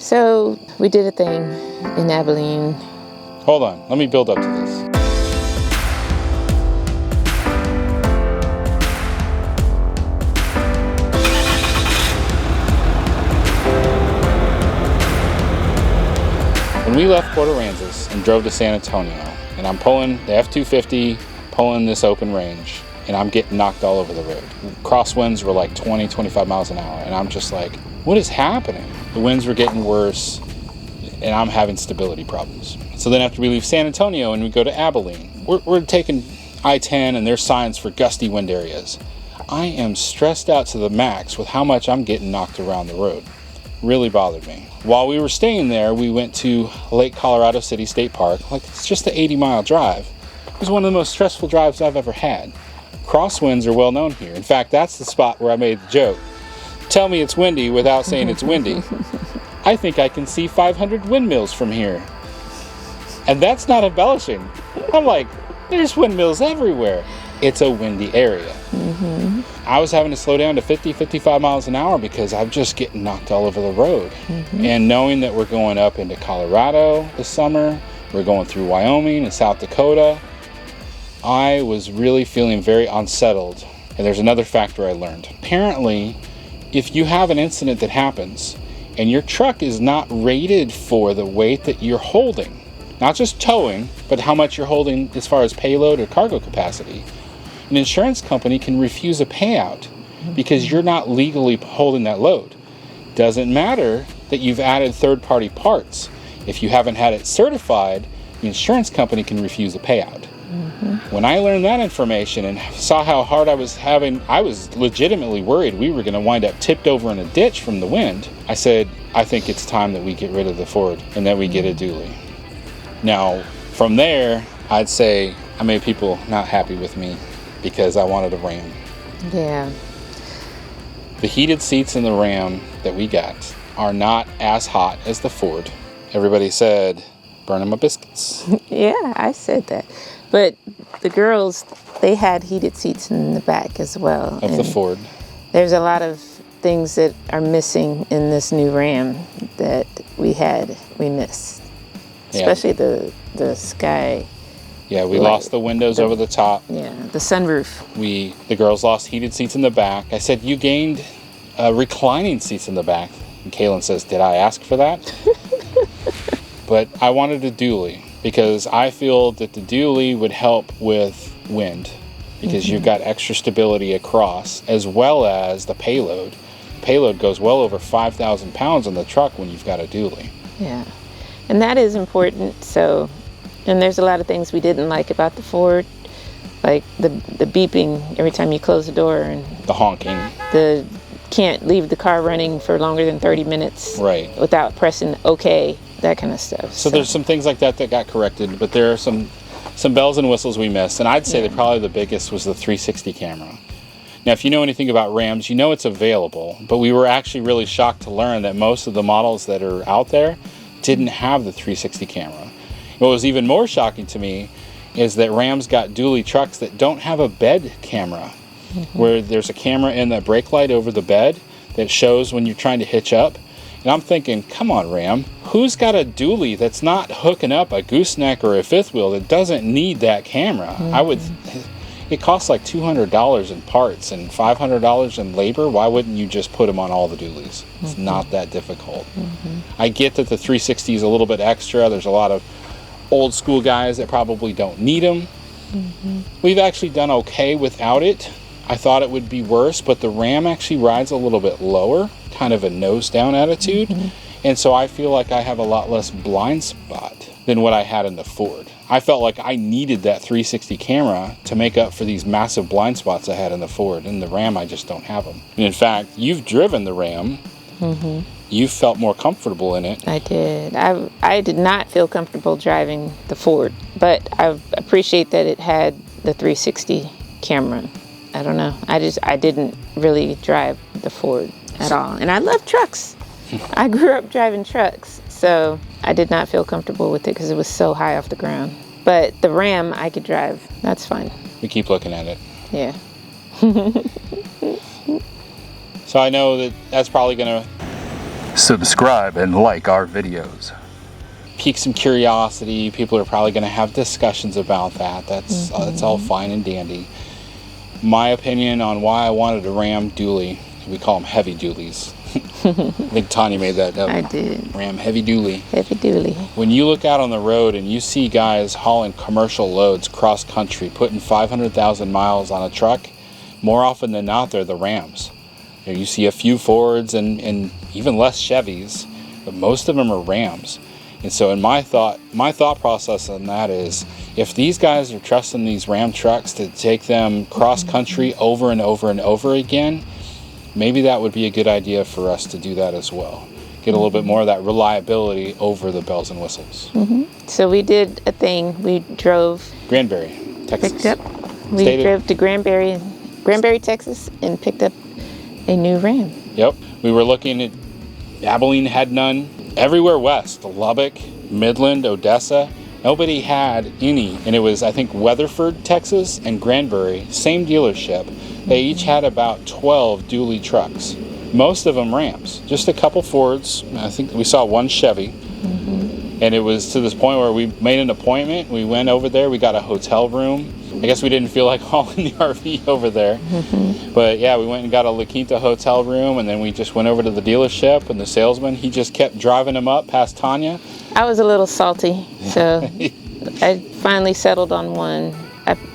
So we did a thing in Abilene. Hold on, let me build up to this. When we left Port Aransas and drove to San Antonio, and I'm pulling the F-250, pulling this open range, and I'm getting knocked all over the road. Crosswinds were like 20, 25 miles an hour, and I'm just like, what is happening? The winds were getting worse, and I'm having stability problems. So then after we leave San Antonio and we go to Abilene, we're taking I-10 and there's signs for gusty wind areas. I am stressed out to the max with how much I'm getting knocked around the road. Really bothered me. While we were staying there, we went to Lake Colorado City State Park. Like, it's just an 80-mile drive. It was one of the most stressful drives I've ever had. Crosswinds are well known here. In fact, that's the spot where I made the joke. Tell me it's windy without saying it's windy. I think I can see 500 windmills from here. And that's not embellishing. I'm like, there's windmills everywhere. It's a windy area. Mm-hmm. I was having to slow down to 50, 55 miles an hour because I'm just getting knocked all over the road. Mm-hmm. And knowing that we're going up into Colorado this summer, we're going through Wyoming and South Dakota, I was really feeling very unsettled. And there's another factor I learned. Apparently, if you have an incident that happens and your truck is not rated for the weight that you're holding, not just towing, but how much you're holding as far as payload or cargo capacity, an insurance company can refuse a payout because you're not legally holding that load. Doesn't matter that you've added third-party parts. If you haven't had it certified, the insurance company can refuse a payout. Mm-hmm. When I learned that information and saw how hard I was having, I was legitimately worried we were going to wind up tipped over in a ditch from the wind. I said, I think it's time that we get rid of the Ford and that we get a dually. Now, from there, I'd say I made people not happy with me because I wanted a Ram. Yeah. The heated seats in the Ram that we got are not as hot as the Ford. Everybody said, burning my biscuits. Yeah, I said that. But the girls, they had heated seats in the back as well. Of the Ford. There's a lot of things that are missing in this new Ram that we missed. Especially the sky. Yeah, we lost the windows over the top. Yeah, the sunroof. The girls lost heated seats in the back. I said, you gained reclining seats in the back. And Kaylin says, did I ask for that? But I wanted a dually because I feel that the dually would help with wind because you've got extra stability across as well as the payload. Payload goes well over 5,000 pounds on the truck when you've got a dually. Yeah, and that is important. So, and there's a lot of things we didn't like about the Ford, like the beeping every time you close the door and the honking. The can't leave the car running for longer than 30 minutes without pressing OK, that kind of stuff. So there's some things like that got corrected, but there are some bells and whistles we missed, and I'd say that probably the biggest was the 360 camera. Now, if you know anything about Rams, you know it's available, but we were actually really shocked to learn that most of the models that are out there didn't have the 360 camera. What was even more shocking to me is that Ram's got dually trucks that don't have a bed camera, where there's a camera in the brake light over the bed that shows when you're trying to hitch up. And I'm thinking, come on, Ram, who's got a dually that's not hooking up a gooseneck or a fifth wheel that doesn't need that camera? It costs like $200 in parts and $500 in labor. Why wouldn't you just put them on all the dualies? It's not that difficult. I get that the 360 is a little bit extra. There's a lot of old school guys that probably don't need them. We've actually done okay without it. I thought it would be worse, but the Ram actually rides a little bit lower, kind of a nose down attitude. And so I feel like I have a lot less blind spot than what I had in the Ford. I felt like I needed that 360 camera to make up for these massive blind spots I had in the Ford. In the Ram, I just don't have them. And in fact, you've driven the Ram. You felt more comfortable in it. I did. I did not feel comfortable driving the Ford, but I appreciate that it had the 360 camera. I don't know. I didn't really drive the Ford at all. And I love trucks. I grew up driving trucks, so I did not feel comfortable with it because it was so high off the ground. But the Ram, I could drive. That's fine. We keep looking at it. Yeah. So I know that's probably going to subscribe and like our videos. Pique some curiosity. People are probably going to have discussions about that. That's all fine and dandy. My opinion on why I wanted a Ram dually, we call them heavy dualies. I think Tanya made that up. I did. Ram heavy dually. Heavy dually. When you look out on the road and you see guys hauling commercial loads cross country, putting 500,000 miles on a truck, more often than not, they're the Rams. You see a few Fords and even less Chevys, but most of them are Rams. And so in my thought process on that is, if these guys are trusting these Ram trucks to take them cross country over and over and over again, maybe that would be a good idea for us to do that as well. Get a little bit more of that reliability over the bells and whistles. So we did a thing. We drove, Granbury, Texas. picked up. We drove to Granbury, Texas, and picked up a new Ram. Yep. We were looking at Abilene had none. Everywhere west, Lubbock, Midland, Odessa, nobody had any. And it was, I think, Weatherford, Texas, and Granbury, same dealership. They each had about 12 dually trucks. Most of them Rams. Just a couple Fords. I think we saw one Chevy. And it was to this point where we made an appointment. We went over there. We got a hotel room. I guess we didn't feel like hauling the RV over there. But yeah, we went and got a La Quinta hotel room, and then we just went over to the dealership, and the salesman, he just kept driving them up past Tanya. I was a little salty, so I finally settled on one.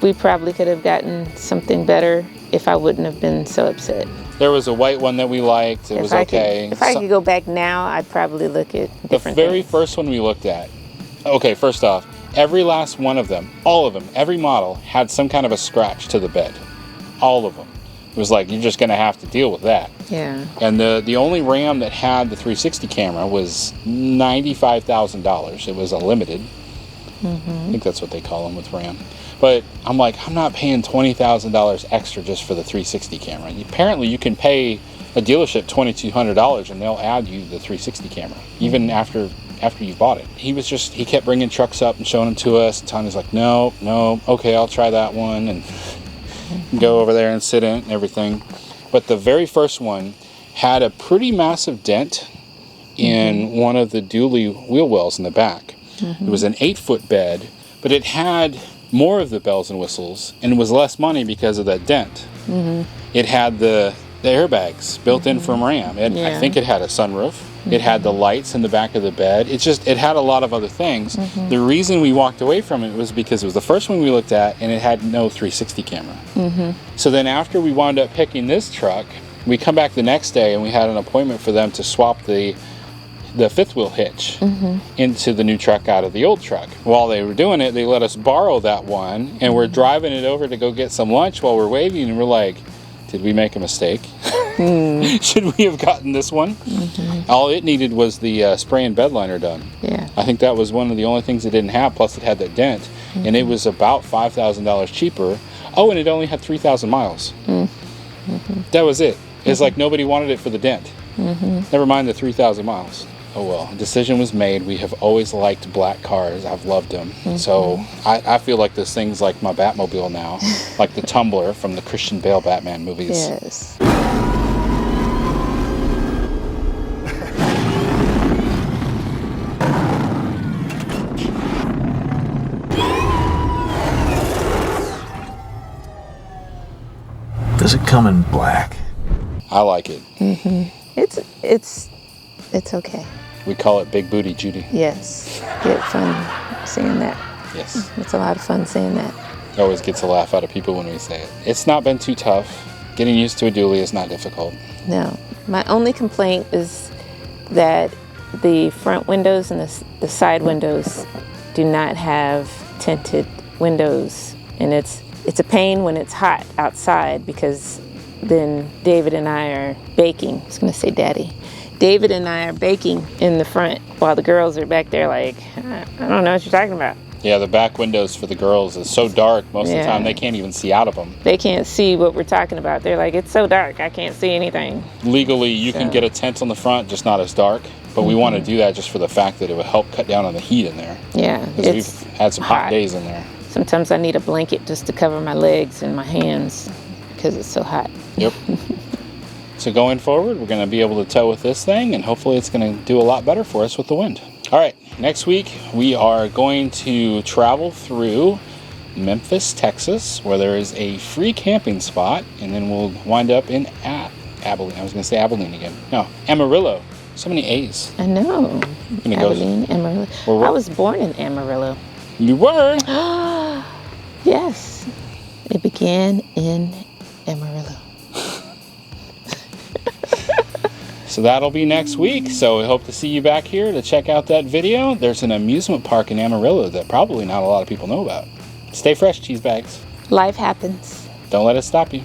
We probably could have gotten something better if I wouldn't have been so upset. There was a white one that we liked. It was okay. If I could go back now, I'd probably look at different The very things. first one we looked at, okay, first off, every last one of them, all of them, every model had some kind of a scratch to the bed. All of them. It was like, you're just going to have to deal with that. Yeah. And the only Ram that had the 360 camera was $95,000. It was a limited. I think that's what they call them with Ram. But I'm like, I'm not paying $20,000 extra just for the 360 camera. Apparently you can pay a dealership $2,200 and they'll add you the 360 camera, even after you bought it. He kept bringing trucks up and showing them to us. And Tanya's like, no, okay, I'll try that one, and go over there and sit in it and everything. But the very first one had a pretty massive dent in one of the dually wheel wells in the back. It was an 8-foot bed, but it had more of the bells and whistles, and it was less money because of that dent. It had the airbags built in from Ram. I think it had a sunroof. It had the lights in the back of the bed. It had a lot of other things. The reason we walked away from it was because it was the first one we looked at, and it had no 360 camera. So then after we wound up picking this truck, we come back the next day and we had an appointment for them to swap the fifth wheel hitch into the new truck out of the old truck. While they were doing it, they let us borrow that one, and we're driving it over to go get some lunch while we're waiting, and we're like, did we make a mistake? Should we have gotten this one? All it needed was the spray and bed liner done. Yeah. I think that was one of the only things it didn't have, plus it had that dent, and it was about $5,000 cheaper. Oh, and it only had 3,000 miles. That was it. It's like nobody wanted it for the dent. Never mind the 3,000 miles. Oh well, a decision was made. We have always liked black cars. I've loved them. So I feel like this thing's like my Batmobile now, like the Tumbler from the Christian Bale Batman movies. Yes. Does it come in black? I like it. It's okay. We call it Big Booty Judy. Yes. Get fun saying that. Yes. It's a lot of fun saying that. It always gets a laugh out of people when we say it. It's not been too tough. Getting used to a dually is not difficult. No. My only complaint is that the front windows and the side windows do not have tinted windows. And it's a pain when it's hot outside, because then David and I are baking. I was going to say Daddy. David and I are baking in the front while the girls are back there like, I don't know what you're talking about. Yeah, the back windows for the girls is so dark most of the time they can't even see out of them. They can't see what we're talking about. They're like, it's so dark, I can't see anything. Legally, you can get a tent on the front, just not as dark. But we want to do that just for the fact that it would help cut down on the heat in there. Yeah, because we've had some hot days in there. Sometimes I need a blanket just to cover my legs and my hands because it's so hot. Yep. So going forward, we're going to be able to tow with this thing, and hopefully it's going to do a lot better for us with the wind. All right, next week we are going to travel through Memphis, Texas, where there is a free camping spot, and then we'll wind up in Abilene. I was going to say Abilene again. No, Amarillo. So many A's. I know. Abilene, Amarillo. I was born in Amarillo. You were? Yes. It began in Amarillo. So that'll be next week. So we hope to see you back here to check out that video. There's an amusement park in Amarillo that probably not a lot of people know about. Stay fresh, cheese bags. Life happens. Don't let it stop you.